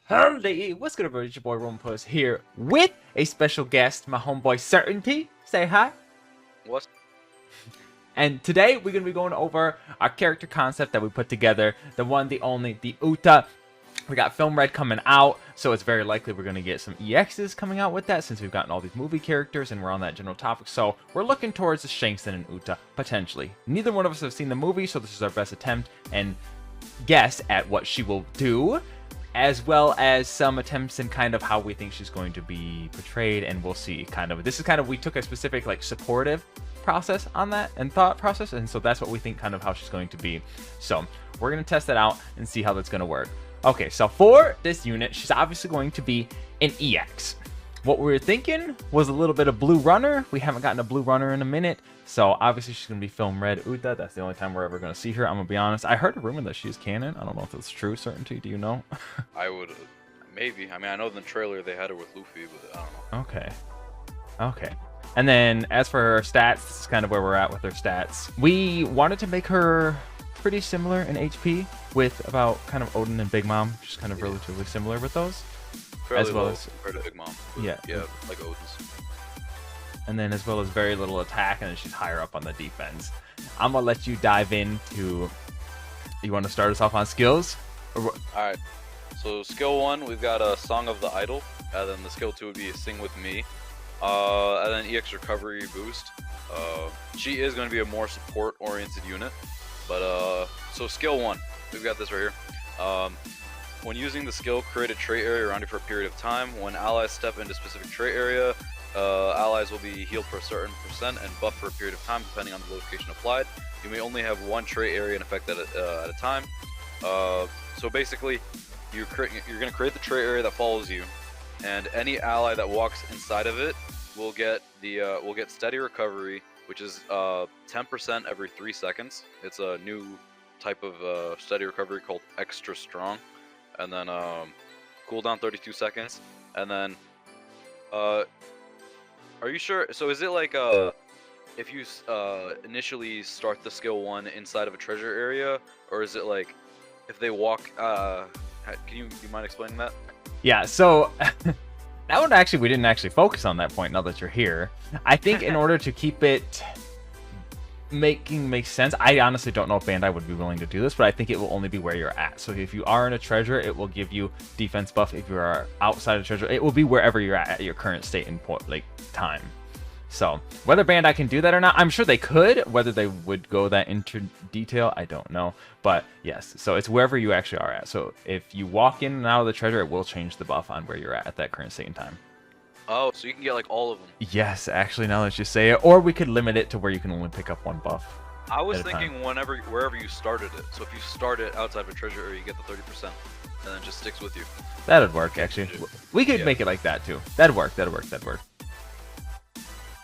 Howdy, what's good everybody, it's your boy Roman here with a special guest, my homeboy Certainty. Say hi. What? And today we're going to be going over our character concept that we put together, the one, the only, the UTA. We got Film Red coming out, so it's very likely we're going to get some EXs coming out with that since we've gotten all these movie characters and we're on that general topic. So we're looking towards the Shanks and an UTA, potentially. Neither one of us have seen the movie, so this is our best attempt and guess at what she will do, as well as some attempts in kind of how we think she's going to be portrayed, and we'll see kind of, this is kind of, we took a specific like supportive process on that and thought process, and so that's what we think kind of how she's going to be. So we're going to test that out and see how that's going to work. Okay, so for this unit, she's obviously going to be an EX. What we were thinking was a little bit of Blue Runner. We haven't gotten a Blue Runner in a minute, so obviously she's going to be Film Red UTA. That's the only time we're ever going to see her. I'm going to be honest. I heard a rumor that she's canon. I don't know if that's true. Certainty, do you know? I would, maybe. I mean, I know in the trailer they had her with Luffy, but I don't know. Okay. Okay. And then as for her stats, this is kind of where we're at with her stats. We wanted to make her pretty similar in HP with about kind of Odin and Big Mom, just kind of relatively similar with those. Fairly as well low as compared to Big Mom. But yeah, like Odin's. And then as well as very little attack, and then she's higher up on the defense. I'm gonna let you dive into. You want to start us off on skills? All right. So skill 1, we've got a Song of the Idol, and then the skill 2 would be Sing with Me, and then EX Recovery Boost. She is going to be a more support-oriented unit, but so skill 1, we've got this right here. When using the skill, create a trait area around you for a period of time. When allies step into a specific trait area, allies will be healed for a certain percent and buffed for a period of time, depending on the location applied. You may only have one trait area in effect at a time. So basically, you're going to create the trait area that follows you, and any ally that walks inside of it will get steady recovery, which is 10% every 3 seconds. It's a new type of steady recovery called Extra Strong. And then cooldown 32 seconds, and then are you sure? So is it like if you initially start the skill 1 inside of a treasure area, or is it like if they walk? You mind explaining that? Yeah. So that one actually we didn't actually focus on that point. Now that you're here, I think in order to keep it make sense, I honestly don't know if Bandai would be willing to do this, but I think it will only be where you're at. So if you are in a treasure, it will give you defense buff. If you are outside of treasure, it will be wherever you're at your current state and like time. So whether Bandai can do that or not, I'm sure they could. Whether they would go that into detail, I don't know. But yes, so it's wherever you actually are at. So if you walk in and out of the treasure, it will change the buff on where you're at that current state and time. Oh, so you can get like all of them. Yes, actually, now that you say it, or we could limit it to where you can only pick up one buff. I was thinking wherever you started it. So if you start it outside of a treasure area, you get the 30%, and then it just sticks with you. That'd work, actually. We could make it like that too. That'd work. That'd work. That'd work.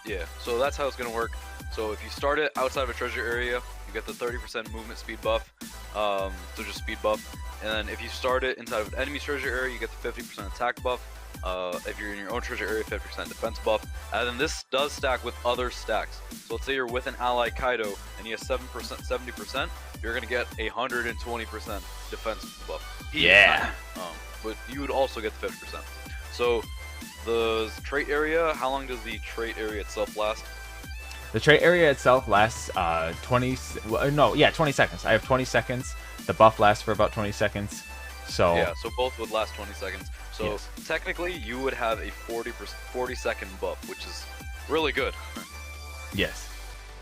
Yeah, so that's how it's gonna work. So if you start it outside of a treasure area, you get the 30% movement speed buff, so just speed buff. And then if you start it inside of an enemy treasure area, you get the 50% attack buff. If you're in your own treasure area, 50% defense buff. And then this does stack with other stacks. So let's say you're with an ally Kaido and he has 70%, you're gonna get 120% defense buff. Yeah. But you would also get the 50%. So the trait area, how long does the trait area itself last? The trait area itself lasts 20 seconds. I have 20 seconds. The buff lasts for about 20 seconds. So yeah, so both would last 20 seconds. So yes, technically you would have a 40-second buff, which is really good. Yes.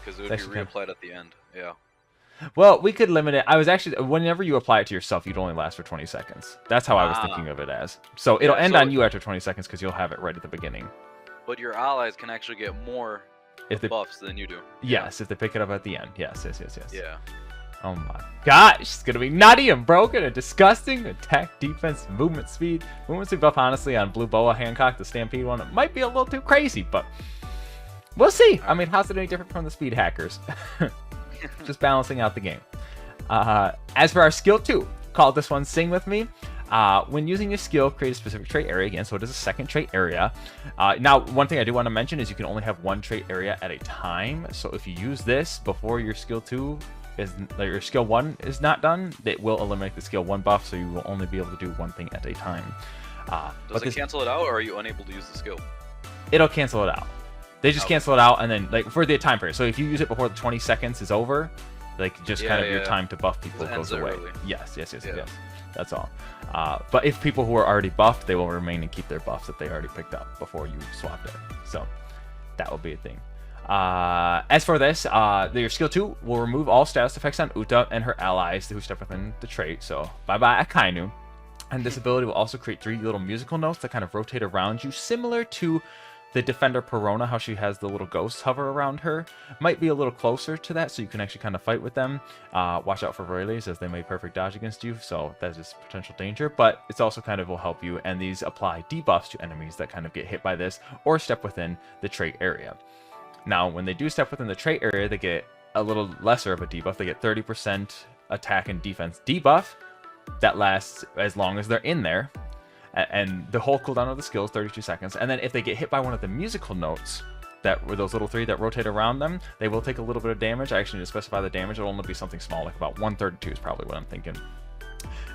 Because it would be reapplied at the end. Yeah. Well, we could limit it. I was actually, whenever you apply it to yourself, you'd only last for 20 seconds. That's how I was thinking of it as. So it'll end on you after 20 seconds because you'll have it right at the beginning. But your allies can actually get more buffs than you do. Yes, if they pick it up at the end. Yes. Yeah. Oh my gosh, it's gonna be nutty and broken and disgusting. Attack, defense, movement speed. Movement speed buff, honestly, on Blue Boa Hancock, the Stampede one, it might be a little too crazy, but we'll see. I mean, how's it any different from the Speed Hackers? Just balancing out the game. As for our skill 2, call this one Sing With Me. When using your skill, create a specific trait area again, so it is a second trait area. Now, one thing I do want to mention is you can only have one trait area at a time. So if you use this before your skill 2 is, like, your skill 1 is not done, it will eliminate the skill 1 buff, so you will only be able to do one thing at a time. Does it cancel it out, or are you unable to use the skill? It'll cancel it out. They just cancel it out, and then, like, for the time period. So if you use it before the 20 seconds is over, like, just kind of your time to buff people goes away. Yes. That's all. But if people who are already buffed, they will remain and keep their buffs that they already picked up before you swapped it. So that will be a thing. As for this, your skill 2 will remove all status effects on Uta and her allies who step within the trait. So bye-bye Akainu. And this ability will also create 3 little musical notes that kind of rotate around you, similar to the Defender Perona, how she has the little ghosts hover around her. Might be a little closer to that, so you can actually kind of fight with them. Watch out for Royalies, as they may perfect dodge against you, so that is potential danger. But it's also kind of will help you, and these apply debuffs to enemies that kind of get hit by this or step within the trait area. Now, when they do step within the trait area, they get a little lesser of a debuff. They get 30% attack and defense debuff that lasts as long as they're in there. And the whole cooldown of the skill is 32 seconds. And then if they get hit by one of the musical notes, that were those little 3 that rotate around them, they will take a little bit of damage. I actually need to specify the damage. It'll only be something small, like about 132 is probably what I'm thinking.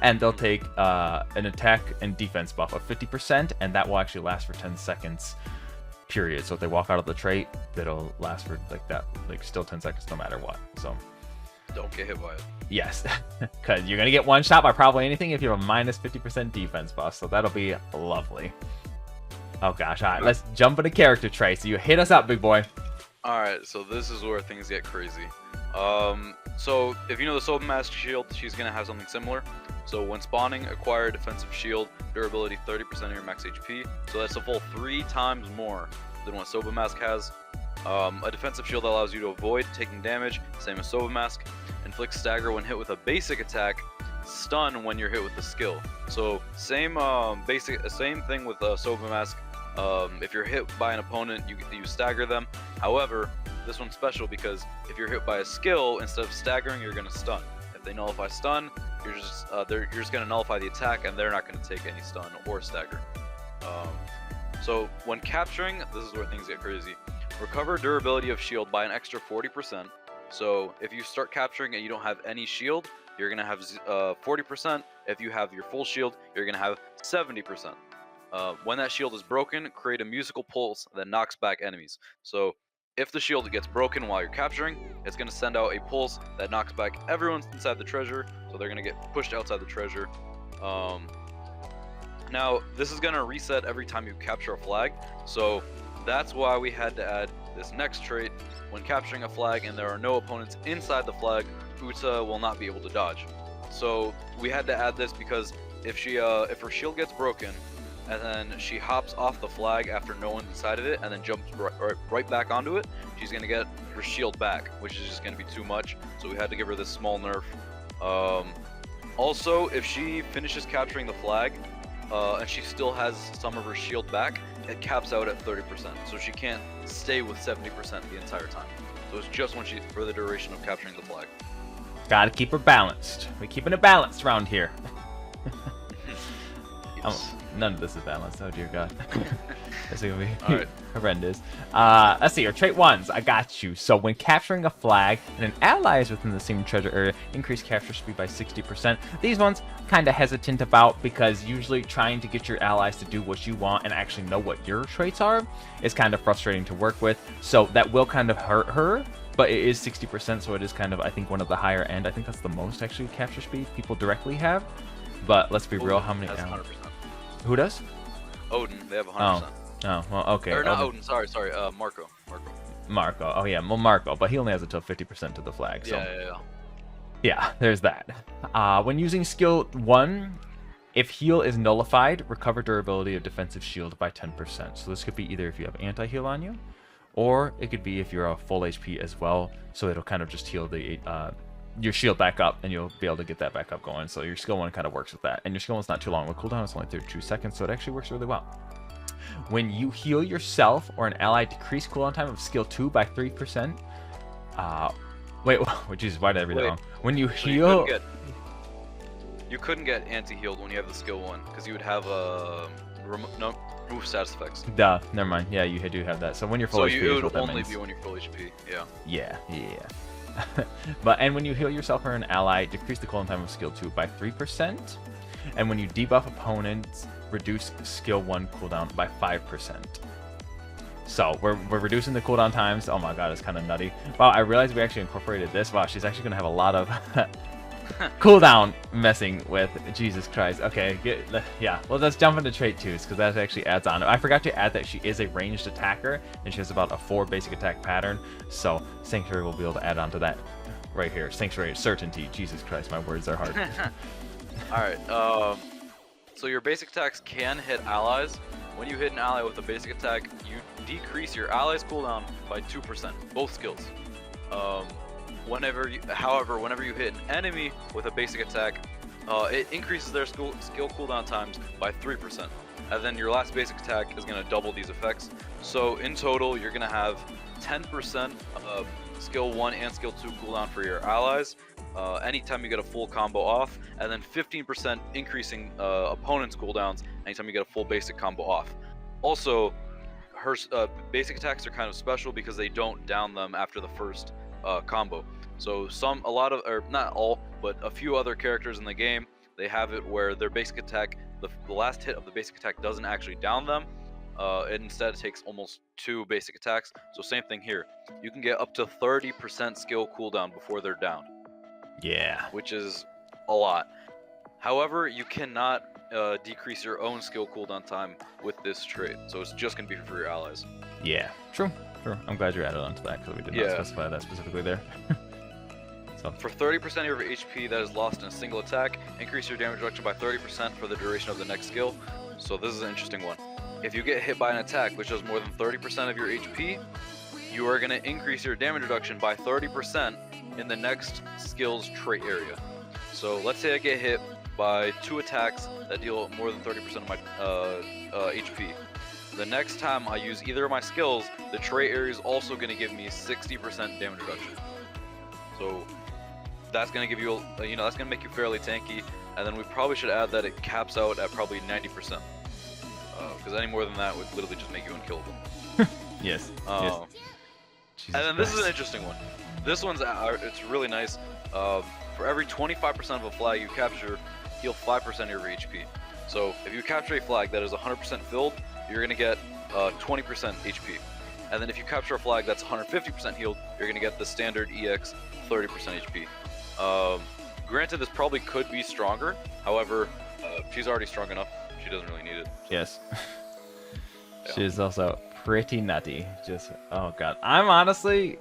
And they'll take an attack and defense buff of 50%, and that will actually last for 10 seconds, period. So if they walk out of the trait, it'll last for like that, like still 10 seconds no matter what. So don't get hit by it. Yes, because you're going to get one shot by probably anything if you have a minus 50% defense buff, so that'll be lovely. Oh gosh, all right, let's jump into character traits. So you hit us up, big boy. Alright, so this is where things get crazy. So if you know the Soba Mask shield, she's going to have something similar. So when spawning, acquire defensive shield, durability 30% of your max HP. So that's a full 3 times more than what Soba Mask has. A defensive shield that allows you to avoid taking damage, same as Soba Mask. Inflict stagger when hit with a basic attack, stun when you're hit with the skill. So same thing with Soba Mask. If you're hit by an opponent, you stagger them. However, this one's special because if you're hit by a skill, instead of staggering, you're gonna stun. If they nullify stun, you're just gonna nullify the attack, and they're not gonna take any stun or stagger. So when capturing, this is where things get crazy. Recover durability of shield by an extra 40%. So if you start capturing and you don't have any shield, you're going to have 40%. If you have your full shield, you're going to have 70%. When that shield is broken, create a musical pulse that knocks back enemies. So if the shield gets broken while you're capturing, it's going to send out a pulse that knocks back everyone inside the treasure. So they're going to get pushed outside the treasure. Now, this is going to reset every time you capture a flag. So that's why we had to add this next trait. When capturing a flag and there are no opponents inside the flag, Uta will not be able to dodge. So we had to add this because if her shield gets broken and then she hops off the flag after no one's inside of it and then jumps right back onto it, she's going to get her shield back, which is just going to be too much. So we had to give her this small nerf. Also, if she finishes capturing the flag and she still has some of her shield back, it caps out at 30%, so she can't stay with 70% the entire time. So it's just when for the duration of capturing the flag. Gotta keep her balanced. We're keeping it balanced around here. Yes. None of this is balanced. Oh dear God. This is gonna be Alright. horrendous. Let's see. Your trait 1s. I got you. So when capturing a flag and an ally is within the same treasure area, increase capture speed by 60%. These ones kind of hesitant about because usually trying to get your allies to do what you want and actually know what your traits are is kind of frustrating to work with. So that will kind of hurt her. But it is 60%, so it is kind of, I think, one of the higher end. I think that's the most actually capture speed people directly have. But let's be real, how many allies? 100%. Who does? Odin, they have 100%. Oh, well, okay. Or not Odin, sorry, Marco. Marco. Oh, yeah, well, Marco, but he only has until 50% of the flag. So. Yeah. Yeah, there's that. When using skill 1, if heal is nullified, recover durability of defensive shield by 10%. So this could be either if you have anti-heal on you, or it could be if you're a full HP as well. So it'll kind of just heal the your shield back up, and you'll be able to get that back up going. So your skill 1 kind of works with that. And your skill 1's not too long. The cooldown is only 32 seconds, so it actually works really well. When you heal yourself or an ally, decrease cooldown time of skill 2 by 3%. Wait, Jesus, why did I read that wrong? When you heal... You couldn't get anti-healed when you have the skill 1, because you would have remove status effects. Duh, never mind. Yeah, you do have that. So when you're full HP, it would only be when you're full HP, yeah. Yeah. And when you heal yourself or an ally, decrease the cooldown time of skill 2 by 3%. And when you debuff opponents, reduce skill 1 cooldown by 5%. So we're reducing the cooldown times. Oh my god, it's kind of nutty. Wow, I realized we actually incorporated this. Wow, she's actually gonna have a lot of cooldown messing with. Jesus Christ. Okay, yeah. Well, let's jump into trait 2s because that actually adds on. I forgot to add that she is a ranged attacker and she has about a 4 basic attack pattern. So Sanctuary will be able to add on to that right here. Sanctuary Certainty. Jesus Christ, my words are hard. All right. So your basic attacks can hit allies. When you hit an ally with a basic attack, you decrease your ally's cooldown by 2%, both skills. However, whenever you hit an enemy with a basic attack, it increases their skill cooldown times by 3%. And then your last basic attack is going to double these effects. So in total, you're going to have 10% of skill 1 and skill 2 cooldown for your allies anytime you get a full combo off, and then 15% increasing opponents' cooldowns anytime you get a full basic combo off. Also, her basic attacks are kind of special because they don't down them after the first combo. So not all, but a few other characters in the game, they have it where their basic attack, the last hit of the basic attack doesn't actually down them. It instead takes almost 2 basic attacks. So same thing here. You can get up to 30% skill cooldown before they're down. Yeah. Which is a lot. However, you cannot decrease your own skill cooldown time with this trait. So it's just going to be for your allies. Yeah. True. I'm glad you added on to that because we did not specify that specifically there. So for 30% of your HP that is lost in a single attack, increase your damage reduction by 30% for the duration of the next skill. So this is an interesting one. If you get hit by an attack which does more than 30% of your HP, you are going to increase your damage reduction by 30% in the next skill's trait area. So let's say I get hit by 2 attacks that deal more than 30% of my HP. The next time I use either of my skills, the trait area is also going to give me 60% damage reduction. So that's going to give you, that's going to make you fairly tanky. And then we probably should add that it caps out at probably 90%. Because any more than that would literally just make you unkillable. Yes. And then this is an interesting one. This one's it's really nice. For every 25% of a flag you capture, heal 5% of your HP. So if you capture a flag that is 100% filled, you're going to get 20% HP. And then if you capture a flag that's 150% healed, you're going to get the standard EX 30% HP. Granted, this probably could be stronger. However, she's already strong enough. She doesn't really need it. So. Yes. She's also pretty nutty. Just, oh god. I'm honestly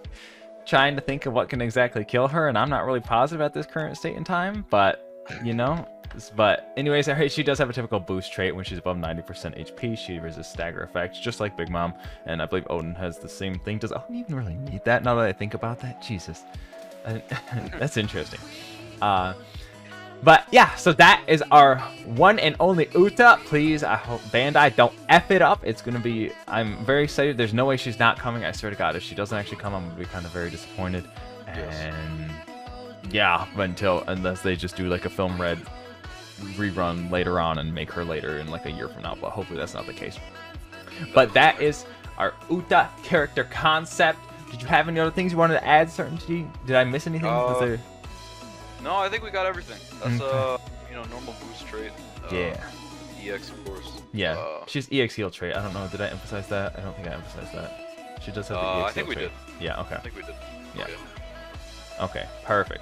trying to think of what can exactly kill her, and I'm not really positive at this current state in time, but, But anyways, she does have a typical boost trait. When she's above 90% HP, she resists stagger effects, just like Big Mom. And I believe Odin has the same thing. Does Odin even really need that now that I think about that? Jesus. That's interesting. But yeah, so that is our one and only UTA. Please, I hope Bandai don't F it up. It's going to be, I'm very excited. There's no way she's not coming. I swear to God, if she doesn't actually come, I'm going to be kind of very disappointed. And yeah, unless they just do like a Film Red rerun later on and make her later in like a year from now. But hopefully that's not the case. But that is our UTA character concept. Did you have any other things you wanted to add, Certainty? Did I miss anything? No, I think we got everything. That's normal boost trait. EX, of course. Yeah, she's EX heal trait. I don't know. Did I emphasize that? I don't think I emphasized that. She does have the EX heal I think we trait. did. Yeah. Okay. I think we did. Yeah. Okay. Perfect.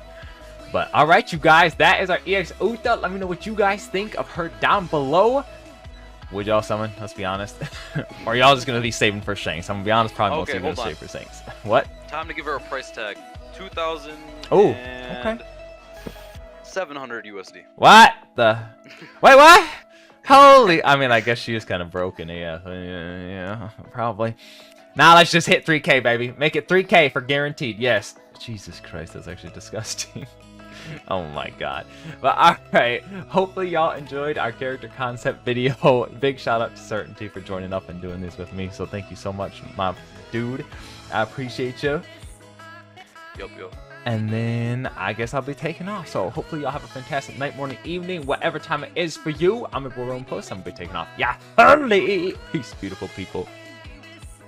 But all right, you guys, that is our EX UTA. Let me know what you guys think of her down below. Would y'all summon? Let's be honest. Or y'all just gonna be saving for Shanks? I'm gonna be honest. Probably mostly gonna save for Shanks. What? Time to give her a price tag. 2,000. Oh. Okay. 700 USD. What the? Wait, what? Holy! I mean, I guess she is kind of broken. Yeah, probably. Now let's just hit 3K, baby. Make it 3K for guaranteed. Yes. Jesus Christ, that's actually disgusting. Oh my god. But alright, hopefully y'all enjoyed our character concept video. Big shout out to Certainty for joining up and doing this with me. So thank you so much, my dude. I appreciate you. Yup. And then I guess I'll be taking off. So hopefully y'all have a fantastic night, morning, evening, whatever time it is for you. I'm a Room Post. I'm gonna be taking off. Yeah, early. Peace, beautiful people.